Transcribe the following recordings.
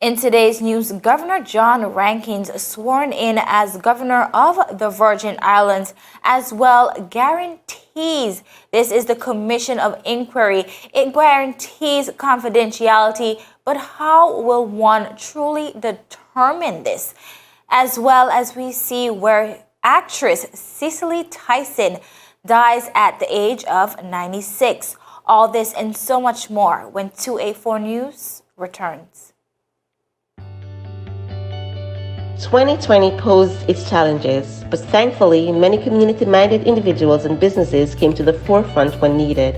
In today's news, Governor John Rankins sworn in as governor of the Virgin Islands as well guarantees this is the Commission of Inquiry. It guarantees confidentiality, but how will one truly determine this? As well as we see where actress CICELY TYSON dies at the age of 96. All this and so much more when 284 News returns. 2020 posed its challenges, but thankfully, many community-minded individuals and businesses came to the forefront when needed.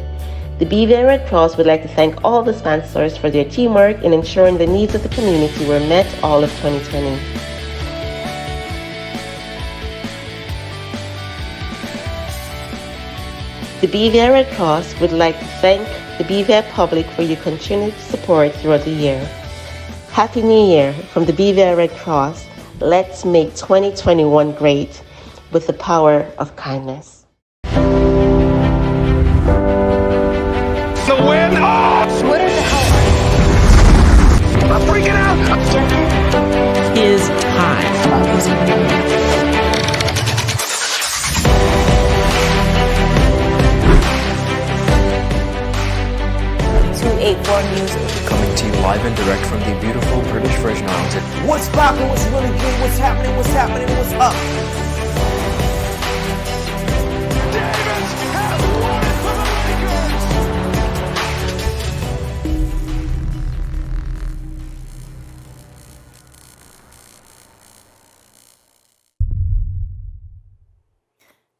The BVI Red Cross would like to thank all the sponsors for their teamwork in ensuring the needs of the community were met all of 2020. The BVI Red Cross would like to thank the BVI public for your continued support throughout the year. Happy New Year from the BVI Red Cross. Let's make 2021 great with the power of kindness. The win! Oh! What the hell? I'm freaking out! Is time. 284 News. Coming to you live and direct from the beautiful British Virgin Islands. What's poppin', what's really good, what's happening, what's up? Davis has won it for the Lakers!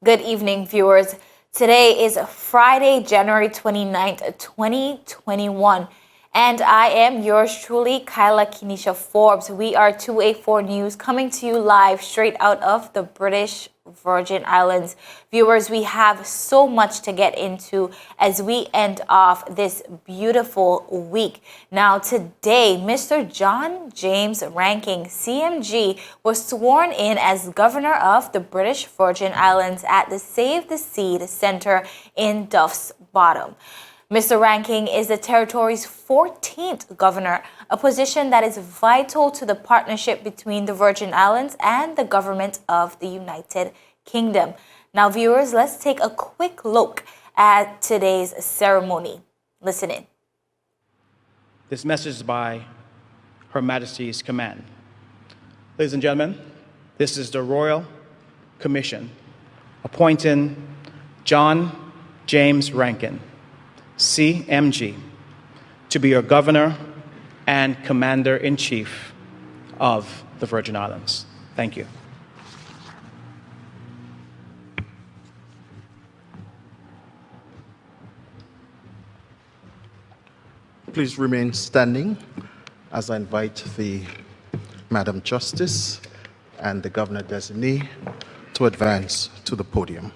Good evening, viewers. Today is Friday, January 29th, 2021. And I am yours truly, Kyla Kenesha Forbes. We are 284 News coming to you live straight out of the British Virgin Islands. Viewers, we have so much to get into as we end off this beautiful week. Now, today, Mr. John James Rankins, CMG, was sworn in as governor of the British Virgin Islands at the Save the Seed Center in Duff's Bottom. Mr. Rankins is the territory's 14th governor, a position that is vital to the partnership between the Virgin Islands and the government of the United Kingdom. Now, viewers, let's take a quick look at today's ceremony. Listen in. This message is by Her Majesty's command. Ladies and gentlemen, this is the Royal Commission appointing John James Rankins, CMG, to be your governor and commander-in-chief of the Virgin Islands. Thank you. Please remain standing as I invite the Madam Justice and the Governor Designee to advance to the podium.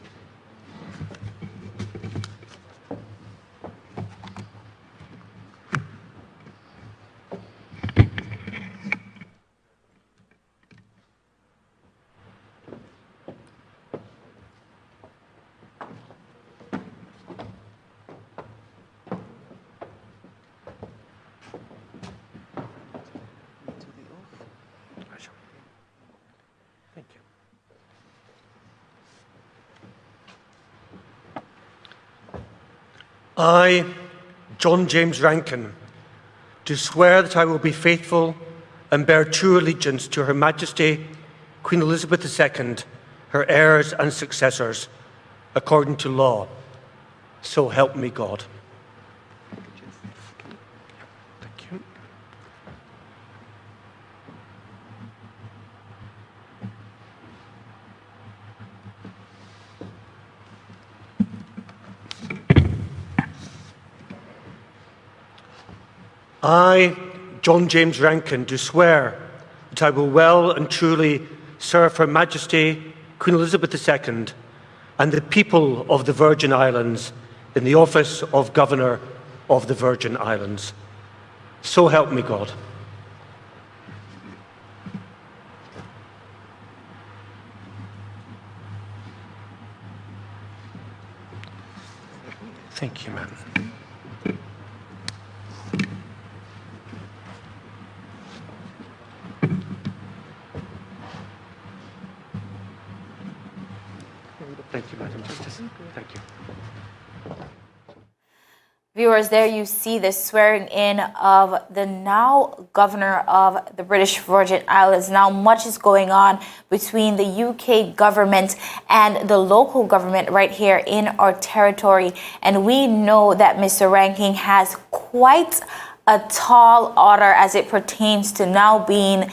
I, John James Rankins, do swear that I will be faithful and bear true allegiance to Her Majesty, Queen Elizabeth II, her heirs and successors, according to law. So help me God. Thank you. I, John James Rankins, do swear that I will well and truly serve Her Majesty, Queen Elizabeth II, and the people of the Virgin Islands in the office of Governor of the Virgin Islands. So help me God. Thank you, ma'am. Thank you, Madam Justice. Thank you. Viewers, there you see the swearing in of the now governor of the British Virgin Islands. Now much is going on between the UK government and the local government right here in our territory. And we know that Mr. Rankin has quite a tall order as it pertains to now being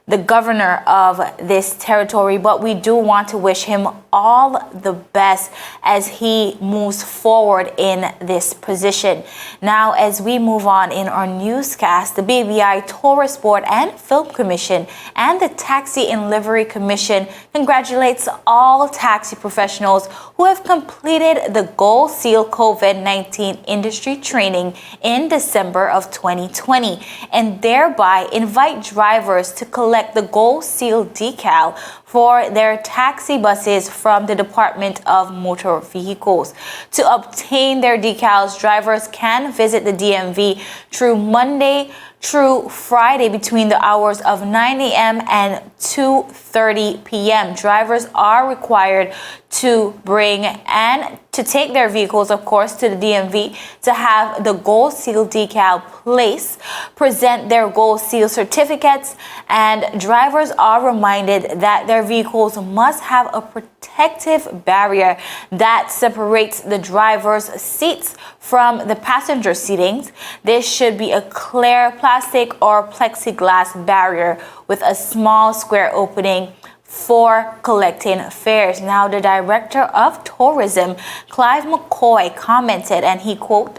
the governor of this territory, but we do want to wish him all the best as he moves forward in this position. Now, as we move on in our newscast, the BBI Tourist Board and Film Commission and the Taxi and Livery Commission congratulates all taxi professionals who have completed the Gold Seal COVID-19 industry training in December of 2020 and thereby invite drivers to collect the Gold Seal decal for their taxi buses from the Department of Motor Vehicles. To obtain their decals, drivers can visit the DMV through Monday through Friday between the hours of 9 a.m. and 2:30 p.m. Drivers are required to bring and to take their vehicles, of course, to the DMV to have the Gold Seal decal placed, present their Gold Seal certificates, and drivers are reminded that their vehicles must have a protective barrier that separates the driver's seats from the passenger seatings. This should be a clear plastic or plexiglass barrier with a small square opening for collecting fares. Now, the Director of Tourism, Clive McCoy, commented, and he quote,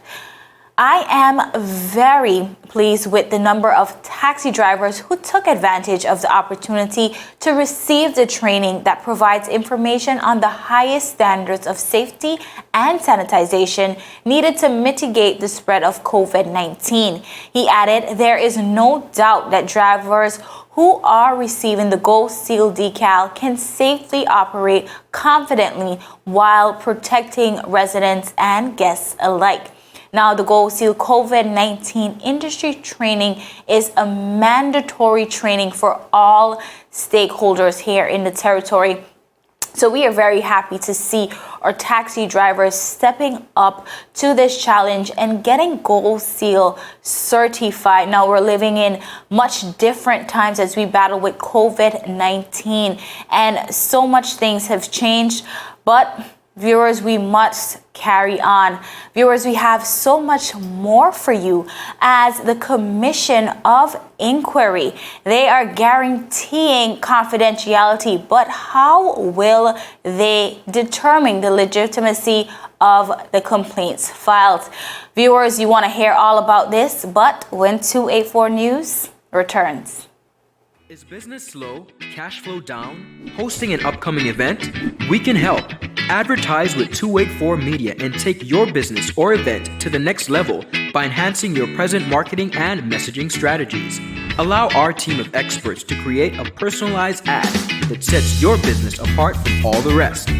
"I am very pleased with the number of taxi drivers who took advantage of the opportunity to receive the training that provides information on the highest standards of safety and sanitization needed to mitigate the spread of COVID-19. He added, "There is no doubt that drivers who are receiving the Gold Seal decal can safely operate confidently while protecting residents and guests alike." Now, the Gold Seal COVID-19 industry training is a mandatory training for all stakeholders here in the territory. So we are very happy to see our taxi drivers stepping up to this challenge and getting Gold Seal certified. Now, we're living in much different times as we battle with COVID-19, and so much things have changed, but viewers, we must carry on. Viewers, we have so much more for you as the Commission of Inquiry. They are guaranteeing confidentiality, but how will they determine the legitimacy of the complaints filed? Viewers, you want to hear all about this, but when 284 News returns. Is business slow? Cash flow down? Hosting an upcoming event? We can help. Advertise with 284 Media and take your business or event to the next level by enhancing your present marketing and messaging strategies. Allow our team of experts to create a personalized ad that sets your business apart from all the rest.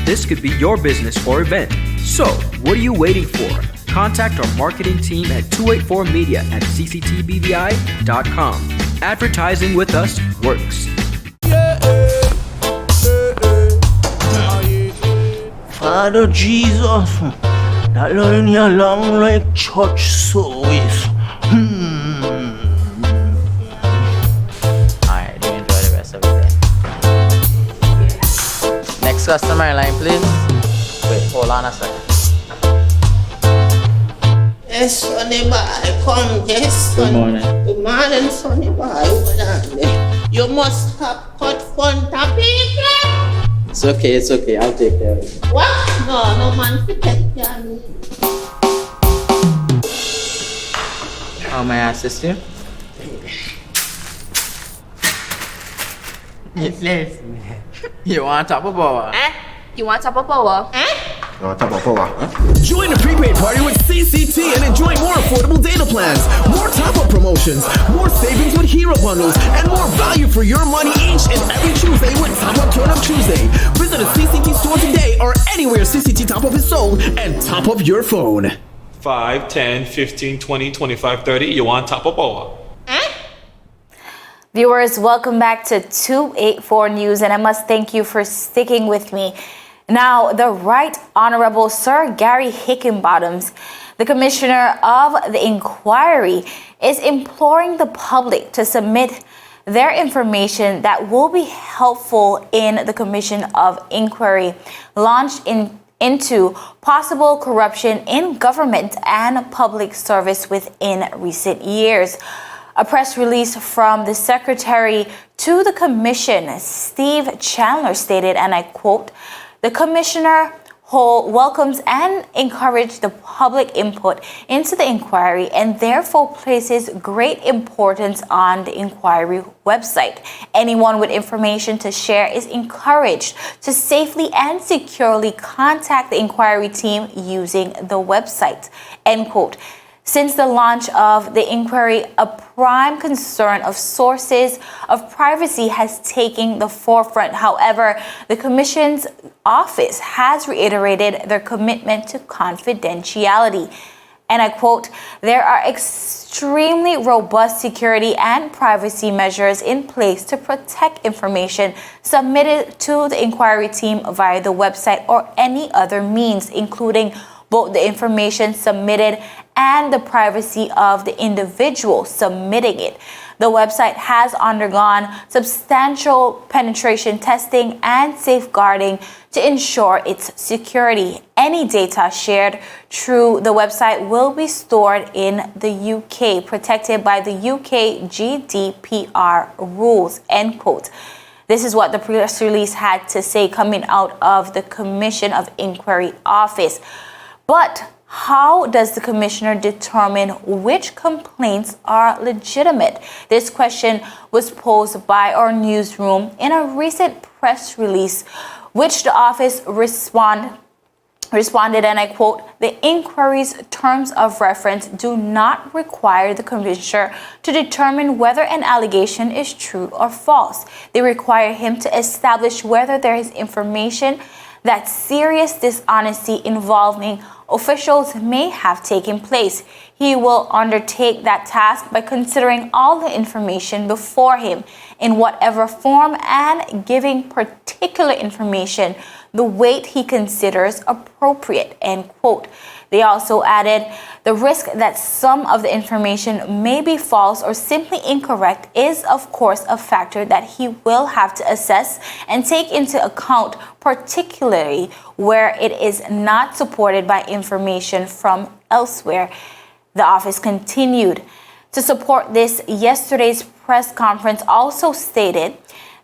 This could be your business or event. So, what are you waiting for? Contact our marketing team at 284media@cctbvi.com. Advertising with us works. Father Jesus, that line you long like church service. Alright, do enjoy the rest of the day. Next customer line, please. Wait, hold on a second. Yes, Sonny boy, come, yes, Sonny. Good morning. Good morning, Sonny boy. Hold on there. You must have cut front of people. It's okay, I'll take care of it. What? No man to take care of me. How may I assist you? Yes. You want top of power? You want top of power? Join the prepaid party with CCT and enjoy more affordable data plans, more top-up promotions, more savings with hero bundles, and more value for your money each and every Tuesday with Top Up Turn Up Tuesday. Visit a CCT store today or anywhere CCT Top Up is sold and top up your phone. 5, 10, 15, 20, 25, 30. You want top of power? Viewers, welcome back to 284 News, and I must thank you for sticking with me. Now, the Right Honorable Sir Gary Hickenbottoms, the Commissioner of the Inquiry, is imploring the public to submit their information that will be helpful in the Commission of Inquiry launched into possible corruption in government and public service within recent years. A press release from the Secretary to the Commission, Steve Chandler, stated, and I quote, "The Commissioner welcomes and encourages the public input into the inquiry and therefore places great importance on the inquiry website. Anyone with information to share is encouraged to safely and securely contact the inquiry team using the website." End quote. Since the launch of the inquiry, a prime concern of sources of privacy has taken the forefront. However, the Commission's office has reiterated their commitment to confidentiality. And I quote, "There are extremely robust security and privacy measures in place to protect information submitted to the inquiry team via the website or any other means, including both the information submitted and the privacy of the individual submitting it. The website has undergone substantial penetration testing and safeguarding to ensure its security. Any data shared through the website will be stored in the UK, protected by the UK GDPR rules." End quote. This is what the press release had to say coming out of the Commission of Inquiry office. But how does the commissioner determine which complaints are legitimate? This question was posed by our newsroom in a recent press release, which the office responded, and I quote, "The inquiry's terms of reference do not require the commissioner to determine whether an allegation is true or false. They require him to establish whether there is information that serious dishonesty involving officials may have taken place. He will undertake that task by considering all the information before him in whatever form and giving particular information the weight he considers appropriate." End quote. They also added, "The risk that some of the information may be false or simply incorrect is, of course, a factor that he will have to assess and take into account, particularly where it is not supported by information from elsewhere." The office continued. To support this, yesterday's press conference also stated,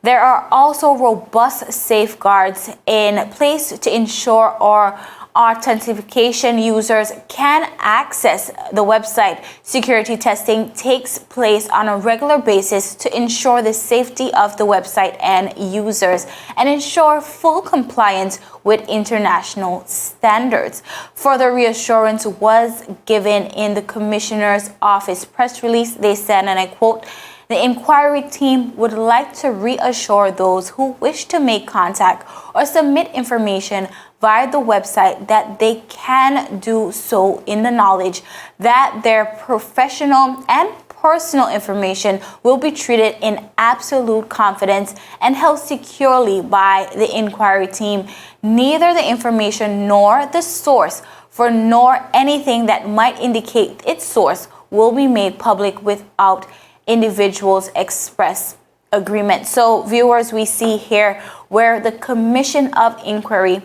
"There are also robust safeguards in place to ensure our authentication users can access the website. Security testing takes place on a regular basis to ensure the safety of the website and users and ensure full compliance with international standards." Further reassurance was given in the Commissioner's office press release. They said, and I quote, "The inquiry team would like to reassure those who wish to make contact or submit information via the website that they can do so in the knowledge that their professional and personal information will be treated in absolute confidence and held securely by the inquiry team. Neither the information nor the source for nor anything that might indicate its source will be made public without individuals' express agreement." So, viewers, we see here where the Commission of Inquiry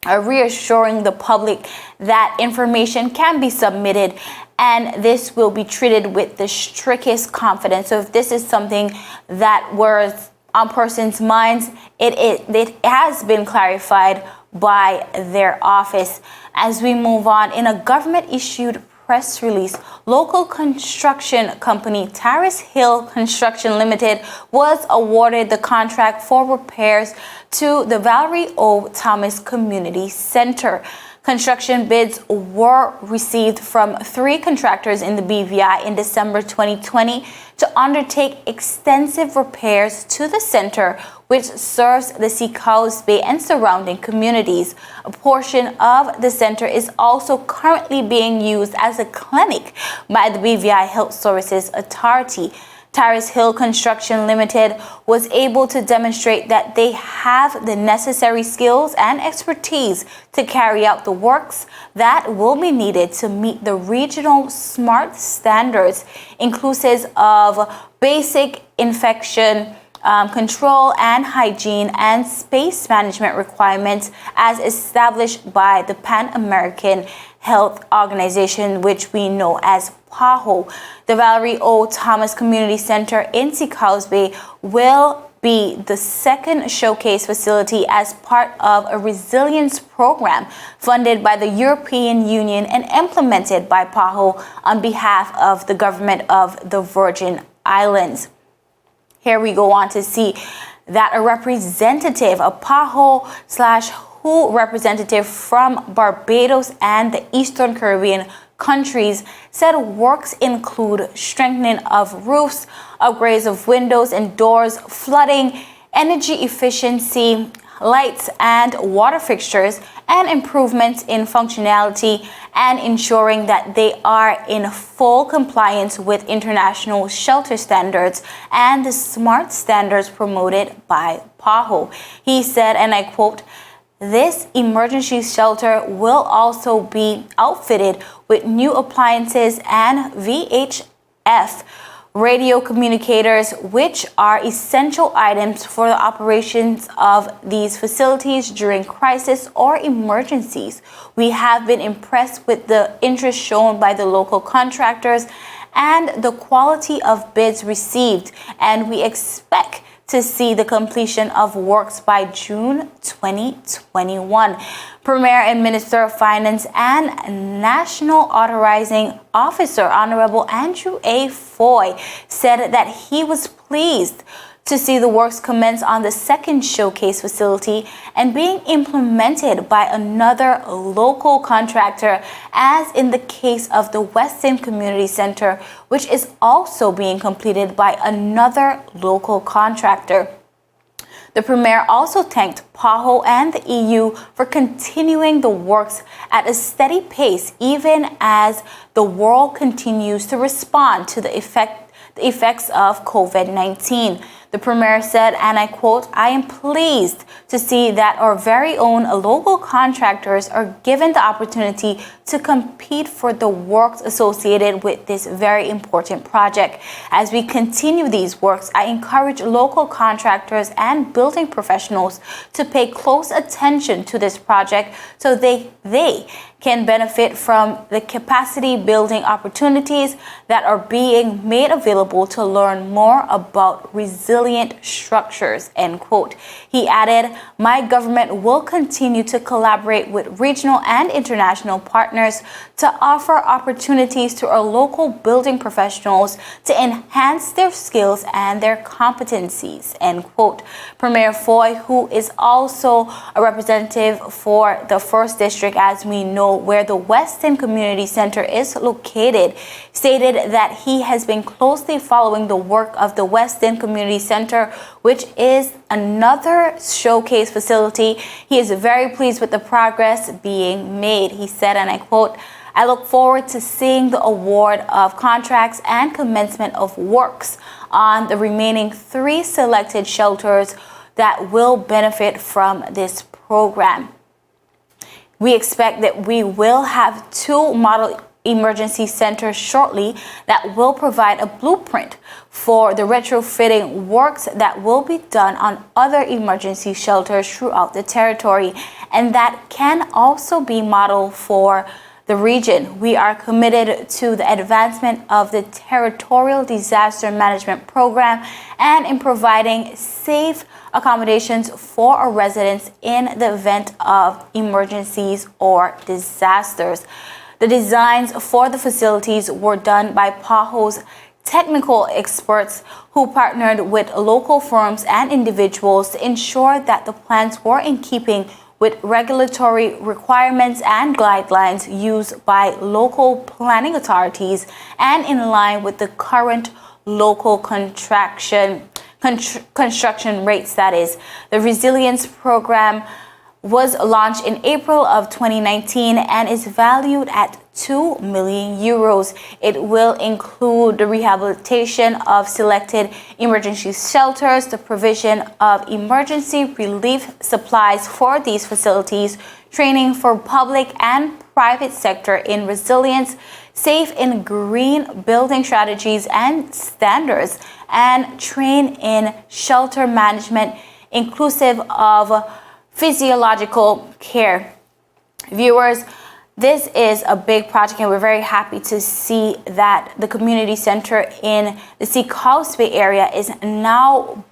are reassuring the public that information can be submitted and this will be treated with the strictest confidence. So if this is something that was on persons' minds, it has been clarified by their office. As we move on, in a government-issued press release, local construction company Terrace Hill Construction Limited was awarded the contract for repairs to the Valerie O. Thomas Community Center. Construction bids were received from 3 contractors in the BVI in December 2020 to undertake extensive repairs to the center, which serves the Seacoast Bay and surrounding communities. A portion of the center is also currently being used as a clinic by the BVI Health Services Authority. Tyrus Hill Construction Limited was able to demonstrate that they have the necessary skills and expertise to carry out the works that will be needed to meet the regional SMART standards, inclusive of basic infection control and hygiene and space management requirements as established by the Pan American Health Organization, which we know as PAHO. The Valerie O. Thomas Community Center in Sea Bay will be the second showcase facility as part of a resilience program funded by the European Union and implemented by PAHO on behalf of the government of the Virgin Islands. Here we go on to see that a representative, a PAHO/WHO representative from Barbados and the Eastern Caribbean countries, said works include strengthening of roofs, upgrades of windows and doors, flooding, energy efficiency, lights and water fixtures, and improvements in functionality, and ensuring that they are in full compliance with international shelter standards and the SMART standards promoted by PAHO. He said, and I quote, "This emergency shelter will also be outfitted with new appliances and VHF radio communicators, which are essential items for the operations of these facilities during crisis or emergencies. We have been impressed with the interest shown by the local contractors and the quality of bids received, and we expect to see the completion of works by June 2021. Premier and Minister of Finance and National Authorizing Officer Honorable Andrew A. Foy said that he was pleased to see the works commence on the second showcase facility and being implemented by another local contractor, as in the case of the Westin Community Center, which is also being completed by another local contractor. The Premier also thanked PAHO and the EU for continuing the works at a steady pace, even as the world continues to respond to the effects of COVID-19. The Premier said, and I quote, "I am pleased to see that our very own local contractors are given the opportunity to compete for the works associated with this very important project. As we continue these works, I encourage local contractors and building professionals to pay close attention to this project so they can benefit from the capacity building opportunities that are being made available to learn more about resilient structures," end quote. He added, "My government will continue to collaborate with regional and international partners to offer opportunities to our local building professionals to enhance their skills and their competencies," end quote. Premier Foy, who is also a representative for the 1st District, as we know, where the Westin Community Center is located, stated that he has been closely following the work of the Westin Community Center, which is another showcase facility. He is very pleased with the progress being made. He said, and I quote, "I look forward to seeing the award of contracts and commencement of works on the remaining 3 selected shelters that will benefit from this program. We expect that we will have 2 model emergency centers shortly that will provide a blueprint for the retrofitting works that will be done on other emergency shelters throughout the territory, and that can also be modeled for the region. We are committed to the advancement of the territorial disaster management program and in providing safe accommodations for our residents in the event of emergencies or disasters." The designs for the facilities were done by PAHO's technical experts who partnered with local firms and individuals to ensure that the plans were in keeping with regulatory requirements and guidelines used by local planning authorities and in line with the current local construction rates. That is, the resilience program was launched in April of 2019 and is valued at 2 million euros. It will include the rehabilitation of selected emergency shelters, the provision of emergency relief supplies for these facilities, training for public and private sector in resilience, safe and green building strategies and standards, and train in shelter management inclusive of physiological care. Viewers, this is a big project and we're very happy to see that the community center in the Sea Causeway area is now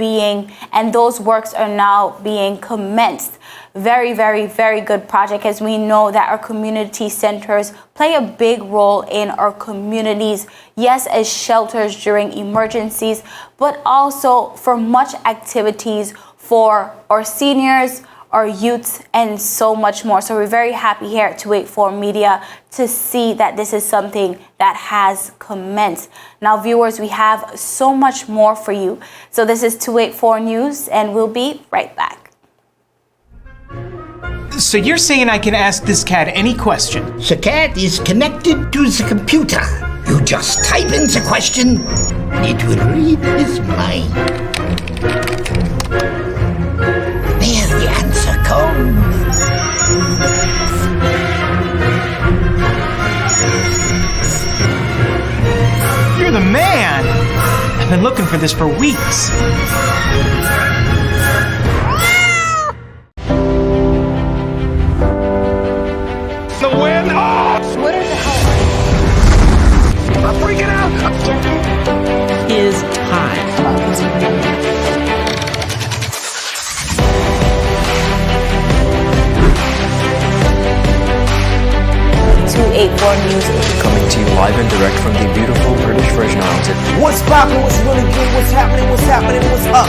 and those works are now being commenced. Very, very, very good project, as we know that our community centers play a big role in our communities. Yes, as shelters during emergencies, but also for much activities for our seniors, our youths, and so much more. So we're very happy here at 284 Media to see that this is something that has commenced. Now, viewers, we have so much more for you. So this is 284 News, and we'll be right back. So you're saying I can ask this cat any question? The cat is connected to the computer. You just type in the question, it will read his mind. There the answer comes. You're the man! I've been looking for this for weeks. The win! Oh! What the hell? I'm freaking out! Is time. 284 News. Coming to you live and direct from the beautiful British Virgin Islands. What's poppin', what's really good, what's happening, what's up?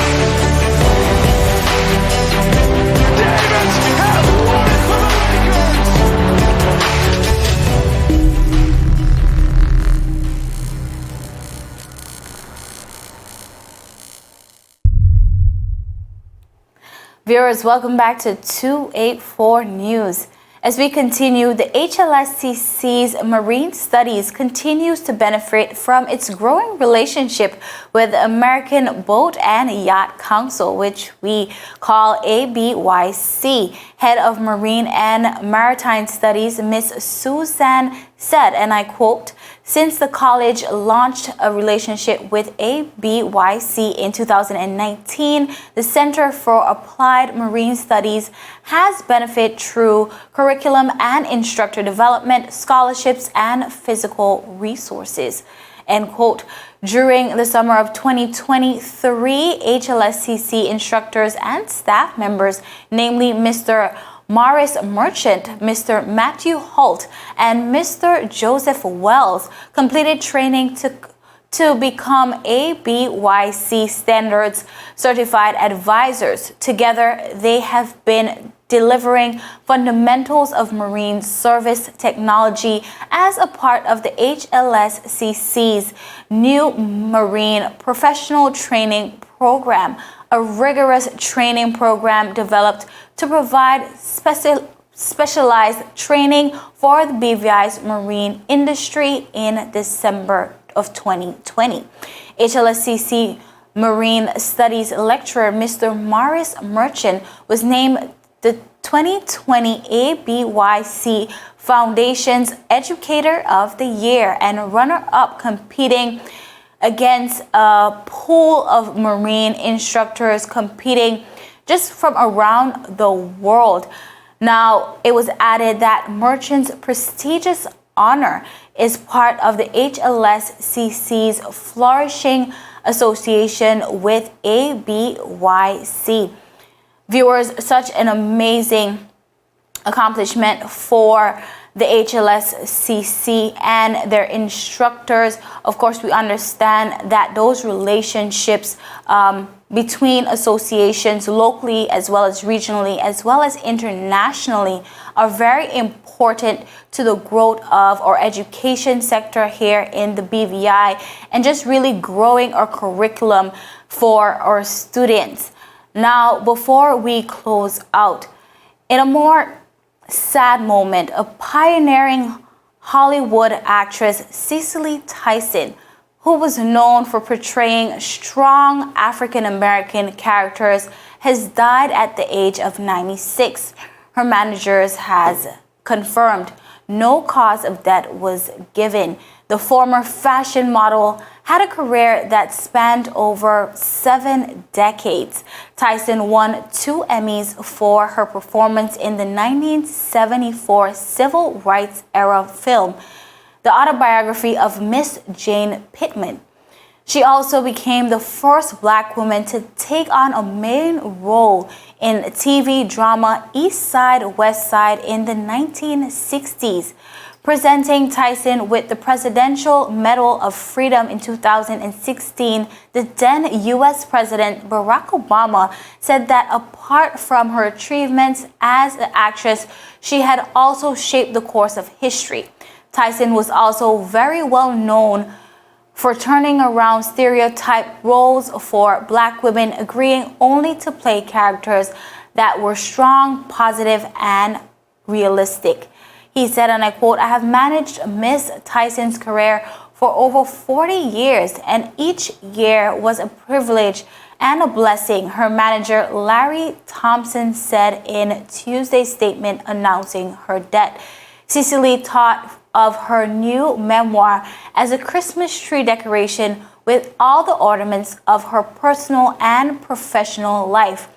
Viewers, welcome back to 284 News. As we continue, the HLSCC's Marine Studies continues to benefit from its growing relationship with the American Boat and Yacht Council, which we call ABYC. Head of Marine and Maritime Studies, Miss Suzanne said, and I quote, "Since the college launched a relationship with ABYC in 2019, the Center for Applied Marine Studies has benefited through curriculum and instructor development, scholarships, and physical resources." End quote. During the summer of 2023, HLSCC instructors and staff members, namely Mr. Morris Merchant, Mr. Matthew Holt, and Mr. Joseph Wells, completed training to become ABYC Standards Certified Advisors. Together, they have been delivering fundamentals of marine service technology as a part of the HLSCC's new Marine Professional Training Program, a rigorous training program developed to provide specialized training for the BVI's marine industry in December of 2020. HLSCC Marine Studies lecturer Mr. Morris Merchant was named the 2020 ABYC Foundation's Educator of the Year and runner-up, competing against a pool of marine instructors competing just from around the world. Now, it was added that Merchant's prestigious honor is part of the HLSCC's flourishing association with ABYC. Viewers, such an amazing accomplishment for the HLSCC and their instructors. Of course, we understand that those relationships between associations locally as well as regionally as well as internationally are very important to the growth of our education sector here in the BVI and just really growing our curriculum for our students. Now, before we close out, In a more sad moment, a pioneering Hollywood actress, CICELY TYSON, who was known for portraying strong African-American characters, has died at the age of 96. Her managers has confirmed no cause of death was given. The former fashion model had a career that spanned over 7 decades. TYSON won 2 Emmys for her performance in the 1974 civil rights era film, the autobiography of Miss Jane Pittman. She also became the first Black woman to take on a main role in TV drama East Side, West Side in the 1960s, presenting TYSON with the Presidential Medal of Freedom in 2016. The then U.S. President Barack Obama said that apart from her achievements as an actress, she had also shaped the course of history. TYSON was also very well known for turning around stereotype roles for Black women, agreeing only to play characters that were strong, positive, and realistic. He said, and I quote, "I have managed Miss TYSON's career for over 40 years, and each year was a privilege and a blessing," her manager Larry Thompson said in Tuesday's statement announcing her death. CICELY taught of her new memoir as a Christmas tree decoration with all the ornaments of her personal and professional life.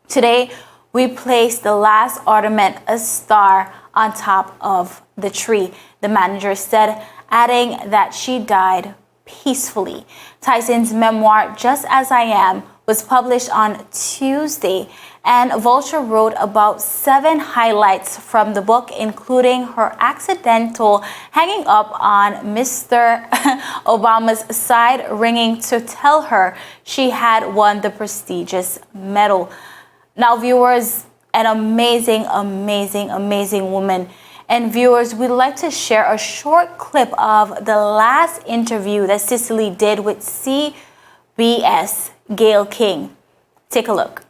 "Today, we placed the last ornament, a star, on top of the tree," the manager said, adding that she died peacefully. TYSON's memoir, Just As I Am, was published on Tuesday, and Vulture wrote about 7 highlights from the book, including her accidental hanging up on Mr. Obama's side, ringing to tell her she had won the prestigious medal. Now, viewers, an amazing, amazing woman. And viewers, we'd like to share a short clip of the last interview that CICELY did with CBS Gayle King. Take a look.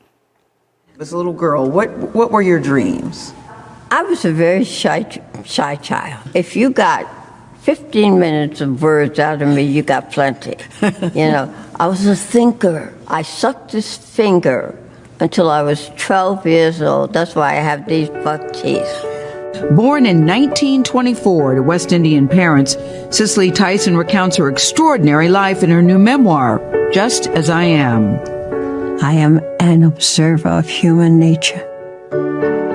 As a little girl, what were your dreams? I was a very shy child. If you got 15 minutes of words out of me, you got plenty. I was a thinker. I sucked this finger until I was 12 years old. That's why I have these buck teeth. Born in 1924 to West Indian parents, CICELY TYSON recounts her extraordinary life in her new memoir, Just As I Am. I am an observer of human nature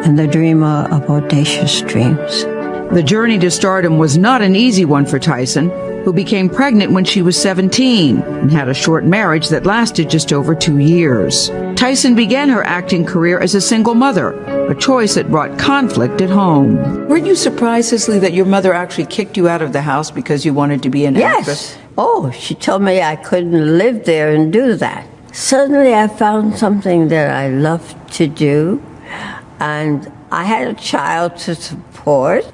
and the dreamer of audacious dreams. The journey to stardom was not an easy one for TYSON, who became pregnant when she was 17 and had a short marriage that lasted just over 2 years. TYSON began her acting career as a single mother, a choice that brought conflict at home. Weren't you surprised, CICELY, that your mother actually kicked you out of the house because you wanted to be an actress? Yes. Oh, she told me I couldn't live there and do that. Suddenly I found something that I loved to do, and I had a child to support.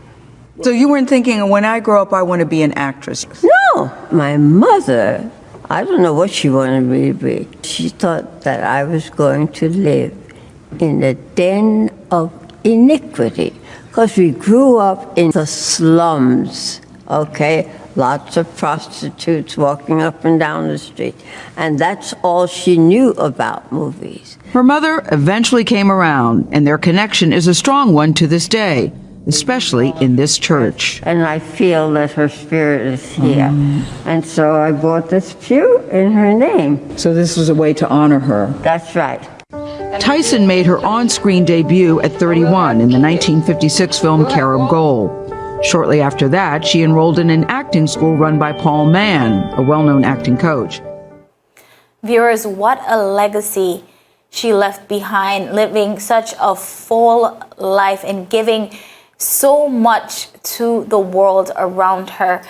So you weren't thinking, when I grow up, I want to be an actress? No. My mother, I don't know what she wanted me to be. She thought that I was going to live in the den of iniquity, because we grew up in the slums, okay? Lots of prostitutes walking up and down the street. And that's all she knew about movies. Her mother eventually came around, and their connection is a strong one to this day, especially in this church. And I feel that her spirit is here. And so I bought this pew in her name. So this was a way to honor her. That's right. TYSON made her on-screen debut at 31 in the 1956 film Carib Gold. Shortly after that, she enrolled in an acting school run by Paul Mann, a well-known acting coach. Viewers, what a legacy she left behind, living such a full life and giving so much to the world around her.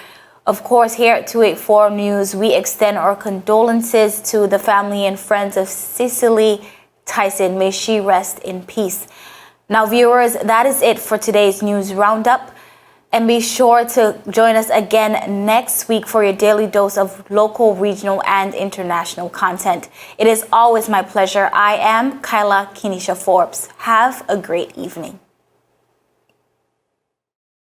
Of course, here at 284 News, we extend our condolences to the family and friends of CICELY TYSON. May she rest in peace. Now, viewers, that is it for today's news roundup. And be sure to join us again next week for your daily dose of local, regional, and international content. It is always my pleasure. I am Kyla Kenesha Forbes. Have a great evening.